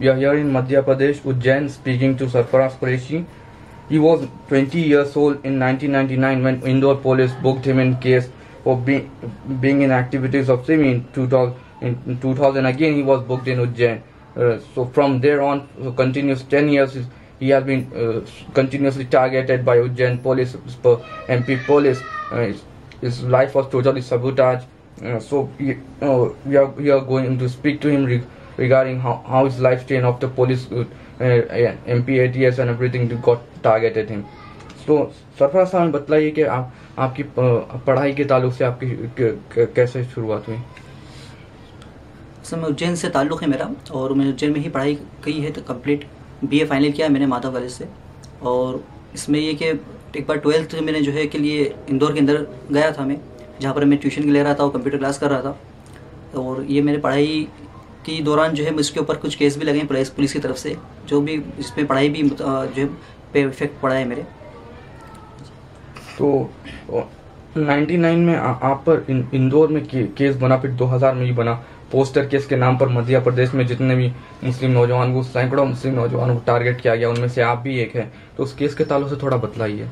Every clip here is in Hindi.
We are here in Madhya Pradesh, Ujjain, speaking to Sarfaraz Qureshi. He was 20 years old in 1999 when Indore police booked him in case for being in activities of SIMI in 2000. Again, he was booked in Ujjain. So from there on, continuous 10 years, he has been continuously targeted by Ujjain police, MP police. His life was totally sabotaged. So we are going to speak to him regarding how his life changed after police, MP, ATS and everything got targeted him. So Sarfaraz साहब बताइए कि आपकी पढ़ाई के ताल्लुक से आपकी कैसे शुरुआत हुई? सर मैं उज्जैन से ताल्लुक़ है मेरा और मैंने उज्जैन में ही पढ़ाई की है तो कंप्लीट BA फाइनल किया है मैंने माधव कॉलेज से। और इसमें ये कि एक बार 12th मैंने जो है के लिए इंदौर के अंदर गया था मैं, जहाँ पर मैं ट्यूशन के ले रहा था और कंप्यूटर क्लास कर रहा था। और ये मेरे पढ़ाई के दौरान जो है इसके ऊपर कुछ केस भी लगे हैं पुलिस की तरफ से, जो भी इसमें पढ़ाई भी जो है पे इफेक्ट पड़ा है मेरे। तो 99 में आप पर इंदौर में केस बना, फिर 2000 में ही बना पोस्टर केस के नाम पर मध्य प्रदेश में जितने भी मुस्लिम नौजवान को, सैकड़ों मुस्लिम नौजवानों को टारगेट किया गया, उनमें से आप भी एक है। तो उस केस के ताल्लुक से थोड़ा बतलाइए।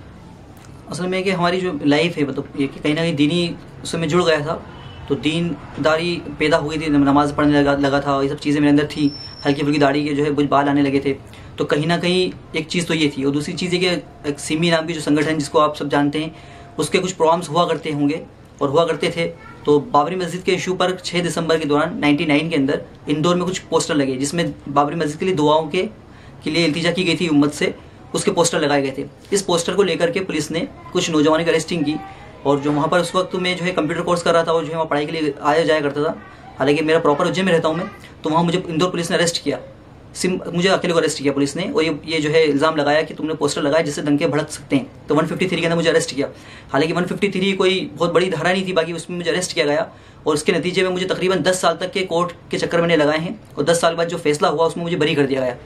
असल में कि हमारी जो लाइफ है मतलब ये कि कहीं ना कहीं दीनी उसमें जुड़ गया था, तो दीनदारी पैदा हो गई थी, नमाज पढ़ने लगा था, ये सब चीज़ें मेरे अंदर थी। हल्की फुल्की दाढ़ी के जो है कुछ बाल आने लगे थे, तो कहीं ना कहीं एक चीज़ तो ये थी। और दूसरी चीज़ है कि एक सिमी नाम की जो संगठन जिसको आप सब जानते हैं, उसके कुछ प्रोग्राम्स हुआ करते होंगे और हुआ करते थे। तो बाबरी मस्जिद के इशू पर 6 दिसंबर के दौरान 99 के अंदर इंदौर में कुछ पोस्टर लगे, जिसमें बाबरी मस्जिद के लिए दुआओं के लिए इल्तिजा की गई थी उम्मत से, उसके पोस्टर लगाए गए थे। इस पोस्टर को लेकर के पुलिस ने कुछ नौजवानों की अरेस्टिंग की। और जो वहाँ पर उस वक्त मैं जो है कंप्यूटर कोर्स कर रहा था और जो है वहाँ पढ़ाई के लिए आया जाया करता था, हालांकि मेरा प्रॉपर उज्जैन में रहता हूँ मैं, तो वहाँ मुझे इंदौर पुलिस ने अरेस्ट किया। मुझे अकेले को अरेस्ट किया पुलिस ने, और ये जो है इल्ज़ाम लगाया कि तुमने पोस्टर लगाया जिससे दंगे भड़क सकते हैं। तो 153 के अंदर मुझे अरेस्ट किया। हालांकि 153 कोई बहुत बड़ी धारा नहीं थी, बाकी उसमें मुझे अरेस्ट किया गया। और उसके नतीजे में मुझे तकरीबन 10 साल तक के कोर्ट के चक्कर मैंने लगाए हैं, और 10 साल बाद जो फैसला हुआ उसमें मुझे बरी कर दिया गया।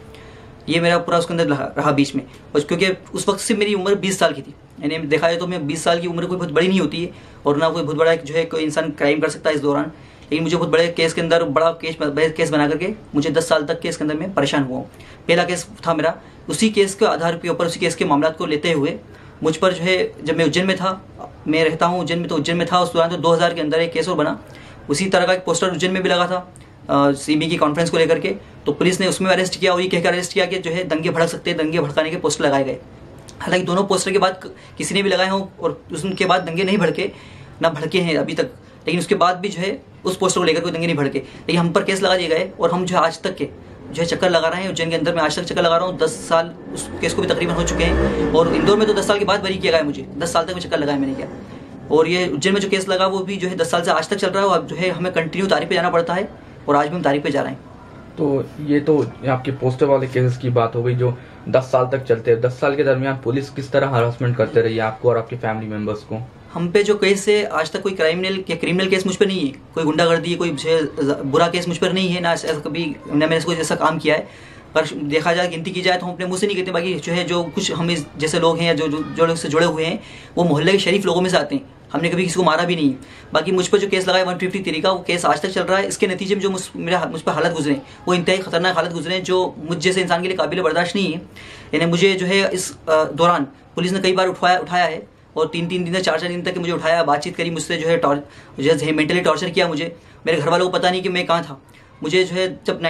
ये मेरा पूरा उसके अंदर रहा बीच में। और क्योंकि उस वक्त से मेरी उम्र 20 साल की थी, यानी देखा जाए तो मैं 20 साल की उम्र कोई बहुत बड़ी नहीं होती है, और ना कोई बहुत बड़ा जो है कोई इंसान क्राइम कर सकता है इस दौरान। लेकिन मुझे बहुत बड़े केस के अंदर बड़ा केस बना करके मुझे 10 साल तक के इसके अंदर मैं परेशान हुआ हूँ। पहला केस था मेरा, उसी केस के आधार के ऊपर, उसी केस के मामला को लेते हुए मुझ पर जो है, जब मैं उज्जैन में था, मैं रहता हूँ उज्जैन में, तो उज्जैन में था उस दौरान तो 2000 के अंदर एक केस और बना। उसी तरह का एक पोस्टर उज्जैन में भी लगा था सीमी की कॉन्फ्रेंस को लेकर के, तो पुलिस ने उसमें अरेस्ट किया और ये कहकर अरेस्ट किया कि जो है दंगे भड़क सकते हैं, दंगे भड़काने के पोस्टर लगाए गए। हालांकि दोनों पोस्टर के बाद किसी ने भी लगाए हों और उसके बाद दंगे नहीं भड़के, ना भड़के हैं अभी तक, लेकिन उसके बाद भी जो है उस पोस्टर को लेकर कोई दंगे नहीं भड़के। लेकिन हम पर केस लगा दिए गए और हम जो है आज तक के जो है चक्कर लगा रहे हैं उज्जैन के अंदर। मैं आज तक चक्कर लगा रहा हूँ, 10 साल उस केस को भी तकरीबन हो चुके हैं। और इंदौर में तो 10 साल के बाद बरी किया गया मुझे, 10 साल तक मैं चक्कर लगाया मैंने किया। और ये उज्जैन में जो केस लगा वो भी जो है 10 साल से आज तक चल रहा है, और अब जो है हमें कंटिन्यू तारीख पे जाना पड़ता है, और आज भी हम तारीख पे जा रहे हैं। तो ये तो आपके पोस्टर वाले केसेस की बात हो गई जो 10 साल तक चलते हैं। 10 साल के दरमियान पुलिस किस तरह हरासमेंट करते रही आपको और आपके फैमिली मेंबर्स को? हम पे जो केस है आज तक कोई क्रिमिनल केस मुझ पर नहीं है, कोई गुंडागर्दी, कोई बुरा केस मुझ पर नहीं है, ना ऐसा कभी ना मैंने कोई ऐसा काम किया है। पर देखा जाए, गिनती की जाए तो हम अपने मुंह से नहीं कहते, बाकी जो है जो कुछ हम जैसे लोग हैं या जो लोग से जुड़े हुए हैं वो मोहल्ले के शरीफ लोगों में से आते हैं। हमने कभी किसी को मारा भी नहीं। बाकी मुझ पर जो केस लगा है 153 का, वो केस आज तक चल रहा है। इसके नतीजे में जो मुझ पर हालत गुजरे वो इंतहाई खतरनाक हालत गुजरे, जो मुझ जैसे इंसान के लिए काबिल बर्दाश्त नहीं है। यानी मुझे जो है इस दौरान पुलिस ने कई बार उठाया है, और 3-3 दिन 4-4 दिन तक मुझे उठाया, बातचीत करी मुझसे, जो है मेंटली टॉर्चर किया मुझे। मेरे घर वालों को पता नहीं कि मैं कहाँ था। मुझे जो है जब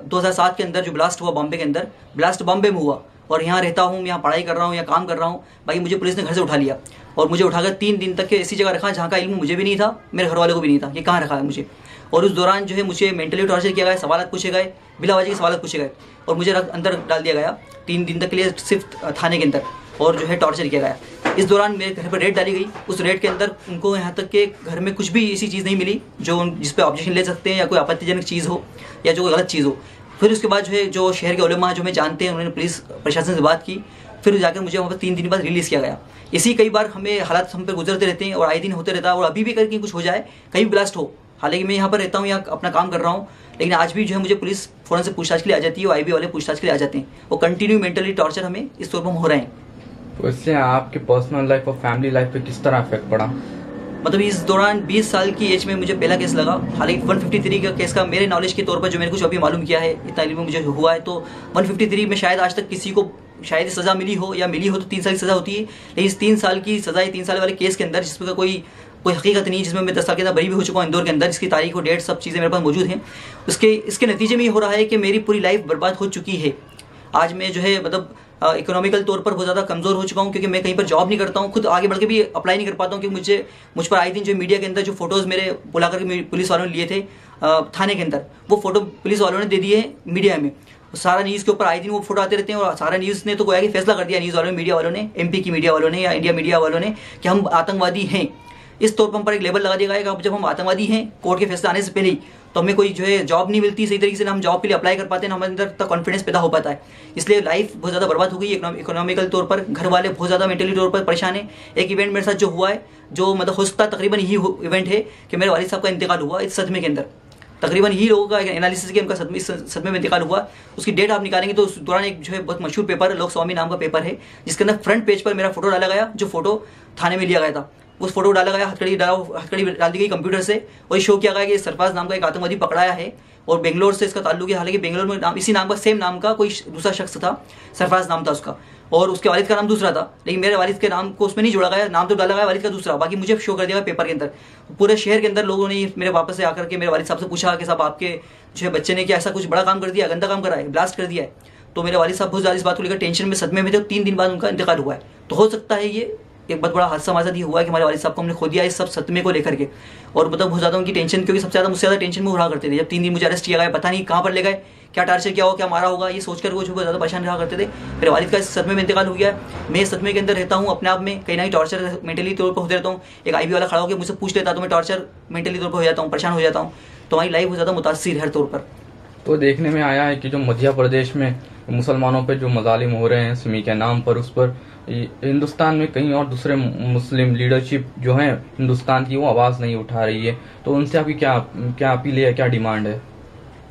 2007 के अंदर जो ब्लास्ट हुआ बॉम्बे के अंदर, ब्लास्ट बॉम्बे में हुआ, और यहाँ रहता हूँ, यहाँ पढ़ाई कर रहा हूँ, यहाँ काम कर रहा हूँ, बाकी मुझे पुलिस ने घर से उठा लिया और मुझे उठाकर 3 दिन तक के ऐसी जगह रखा जहाँ का इल्म मुझे भी नहीं था, मेरे घर वालों को भी नहीं था कि कहाँ रखा है मुझे। और उस दौरान जो है मुझे मेंटली टॉर्चर किया गया, सवाल पूछे गए, बिला वजह के सवाल पूछे गए, और मुझे अंदर डाल दिया गया 3 दिन तक के लिए सिर्फ थाने के अंदर, और जो है टॉर्चर किया गया। इस दौरान मेरे घर पर रेड डाली गई। उस रेड के अंदर उनको यहाँ तक के घर में कुछ भी ऐसी चीज़ नहीं मिली जो जिस पे ऑब्जेक्शन ले सकते हैं, या कोई आपत्तिजनक चीज़ हो या जो कोई गलत चीज़ हो। फिर उसके बाद जो है जो शहर के उलेमा जो हमें जानते हैं, उन्होंने पुलिस प्रशासन से बात की, फिर जाकर मुझे वहाँ पर 3 दिन बाद रिलीज़ किया गया। इसी कई बार हमें हालात हम पर गुजरते रहते हैं और आए दिन होते रहता है, और अभी भी करके कुछ हो जाए, कहीं ब्लास्ट हो। हालांकि मैं यहाँ पर रहता हूँ, यहाँ अपना काम कर रहा हूँ, लेकिन आज भी जो है मुझे पुलिस फ़ौरन से पूछताछ के लिए आ जाती है, और IB वाले पूछताछ के लिए आ जाते हैं। वो कंटिन्यू मेंटली टॉर्चर हमें इस तौर पर हो रहे हैं। तो इससे आपके पर्सनल लाइफ और फैमिली लाइफ पे किस तरह इफेक्ट पड़ा? मतलब इस दौरान 20 साल की एज में मुझे पहला केस लगा। हालांकि 153 का केस का मेरे नॉलेज के तौर पर जो मैंने कुछ अभी मालूम किया है, इतना इल्म मुझे हुआ है, तो 153 में शायद आज तक किसी को शायद सज़ा मिली हो, या मिली हो तो 3 साल की सज़ा होती है। लेकिन इस 3 साल की सज़ा, 3 साल वाले केस के अंदर जिसमें कोई हकीकत नहीं, जिसमें मैं 10 साल के अंदर बरी भी हो चुका हूँ इंदौर के अंदर, इसकी तारीख और डेट सब चीज़ें मेरे पास मौजूद हैं, इसके नतीजे में ये हो रहा है कि मेरी पूरी लाइफ बर्बाद हो चुकी है। आज मैं जो है मतलब इकोनॉमिकल तौर पर बहुत ज़्यादा कमज़ोर हो चुका हूँ, क्योंकि मैं कहीं पर जॉब नहीं करता हूँ, खुद आगे बढ़ के भी अप्लाई नहीं कर पाता हूँ, क्योंकि मुझ पर आए दिन जो मीडिया के अंदर जो फोटोज़ मेरे बुला करके पुलिस वालों ने लिए थे थाने के अंदर, वो फोटो पुलिस वालों ने दे दिए मीडिया में। सारा न्यूज़ के ऊपर आए दिन वो फोटो आते रहते हैं, और सारा न्यूज़ ने तो गोया कि फैसला कर दिया, न्यूज़ वालों ने, मीडिया वालों ने, MP की मीडिया वालों ने या इंडिया मीडिया वालों ने, कि हम आतंकवादी हैं। इस तौर पर हम पर एक लेबल लगा दिया गया कि जब हम आतंकवादी हैं कोर्ट के फैसला आने से पहले ही, तो हमें कोई जो है जॉब नहीं मिलती सही तरीके से, ना हम जॉब के लिए अप्लाई कर पाते हैं, ना हमारे अंदर तक कॉन्फिडेंस पैदा हो पाता है। इसलिए लाइफ बहुत ज़्यादा बर्बाद हो गई इकोनॉमिकल तौर पर। घर वाले बहुत ज़्यादा मेंटली तौर पर परेशान है। एक इवेंट मेरे साथ जो हुआ है, जो मतलब हो सकता है तकरीबन यही इवेंट है कि मेरे वालिद साहब का इंतकाल हुआ इस सदमे के अंदर। तकरीबन ही लोगों का एनालिसिस के उनका सदमे में इंतकाल हुआ। उसकी डेट आप निकालेंगे तो उस दौरान एक जो है बहुत मशहूर पेपर लोक स्वामी नाम का पेपर है, जिसके अंदर फ्रंट पेज पर मेरा फोटो डाला गया, जो फोटो थाने में लिया गया था। उस फोटो डाला गया, हथकड़ी डाल दी गई कंप्यूटर से, और शो किया गया कि सरफराज नाम का एक आतंकवादी पकड़ाया है और बेंगलोर से इसका ताल्लुक है। हालांकि बेंगलोर में इसी नाम का सेम नाम का कोई दूसरा शख्स था, सरफराज नाम था उसका, और उसके वालिद का नाम दूसरा था, लेकिन मेरे वालिद के नाम को उसमें नहीं जोड़ा गया, नाम तो डाला गया वालिद का दूसरा, बाकी मुझे शो कर दिया गया पेपर के अंदर। पूरे शहर के अंदर लोगों ने मेरे वापस से आकर के मेरे वालिद साहब से पूछा कि साहब आपके जो है बच्चे ने क्या ऐसा कुछ बड़ा काम कर दिया, गंदा काम करा है, ब्लास्ट कर दिया है। तो मेरे वालिद साहब बहुत ज़्यादा इस बात को लेकर टेंशन में, सदमे में थे। 3 दिन बाद उनका इंतकाल हुआ है। तो हो सकता है ये एक बहुत बड़ा हादसा हमारे साथ ये हुआ है कि हमारे वालिद साहब को हमने खो दिया इस सब सदमे को लेकर के। और मतलब बहुत ज़्यादा उनकी टेंशन, क्योंकि सबसे ज़्यादा मुझसे ज़्यादा टेंशन में रहा करते थे। जब 3 दिन मुझे अरेस्ट किया गया, पता नहीं कहाँ पर ले गए, क्या टार्चर किया होगा, क्या मारा होगा, ये सोचकर वो जो बहुत ज़्यादा परेशान रहा करते थे। मेरे वालिद का इस सदमे में इंतकाल हो गया है। मैं इस सदमे के अंदर रहता हूँ, अपने आप में कहीं ना कहीं टॉर्चर मेंटली तौर पर होते रहता हूँ। एक IB वाला खड़ा होकर मुझसे पूछ लेता तो मैं टॉर्चर मेंटली तौर पर हो जाता हूँ, परेशान हो जाता हूँ। तो हमारी लाइफ बहुत ज़्यादा मुतासिर हर तौर पर। तो देखने में आया है कि जो मध्य प्रदेश में मुसलमानों पे जो मजालिम हो रहे हैं सिमी के नाम पर, उस पर हिंदुस्तान में कहीं और दूसरे मुस्लिम लीडरशिप जो है हिंदुस्तान की, वो आवाज़ नहीं उठा रही है। तो उनसे आपकी क्या अपील है, क्या डिमांड है?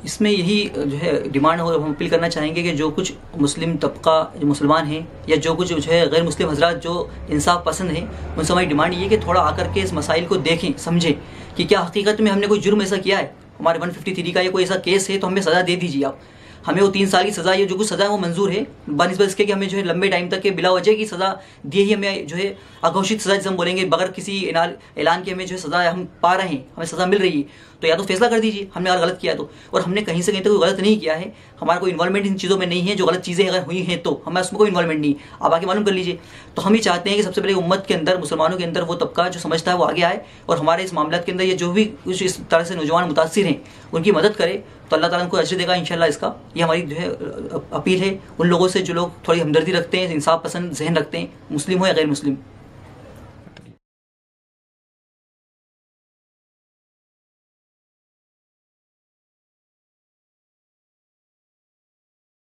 इसमें यही जो है डिमांड हो, हम अपील करना चाहेंगे कि जो कुछ मुस्लिम तबका जो मुसलमान हैं, या जो कुछ जो है गैर मुस्लिम हजरात जो इंसाफ पसंद हैं, उनसे हमारी डिमांड ये है कि थोड़ा आकर के इस मसाइल को देखें, समझें कि क्या हकीकत में हमने कोई जुर्म ऐसा किया है, हमारे 153 का ये कोई ऐसा केस है, तो हमें सज़ा दे दीजिए आप। हमें वो 3 साल की सज़ा, ये जो कुछ सज़ा है वो मंजूर है, बनिस्बत इसके कि हमें जो है लंबे टाइम तक के बिला वजह की सज़ा दी ही, हमें जो है अघोषित सज़ा जिसे हम बोलेंगे, बगैर किसी ऐलान के हमें जो है सज़ा हम पा रहे हैं, हमें सज़ा मिल रही है। तो या तो फैसला कर दीजिए हमने अगर गलत किया तो, और हमने कहीं से कहीं तक कोई गलत नहीं किया है, हमारा कोई इन्वॉल्वमेंट इन चीज़ों में नहीं है। जो गलत चीज़ें अगर हुई हैं तो हमें उसमें कोई इन्वॉल्वमेंट नहीं, आप आगे मालूम कर लीजिए। तो हम ही चाहते हैं कि सबसे पहले उम्मत के अंदर, मुसलमानों के अंदर वो तबका जो समझता है वो आगे आए, और हमारे इस मामले के अंदर ये जो भी कुछ इस तरह से नौजवान मुतासिर हैं उनकी मदद करे, तो अल्लाह ताला उनको अजर देगा इंशाल्लाह। इसका ये हमारी जो है अपील है उन लोगों से जो लोग थोड़ी हमदर्दी रखते हैं, इंसाफ पसंद जहन रखते हैं, मुस्लिम हो या गैर मुस्लिम।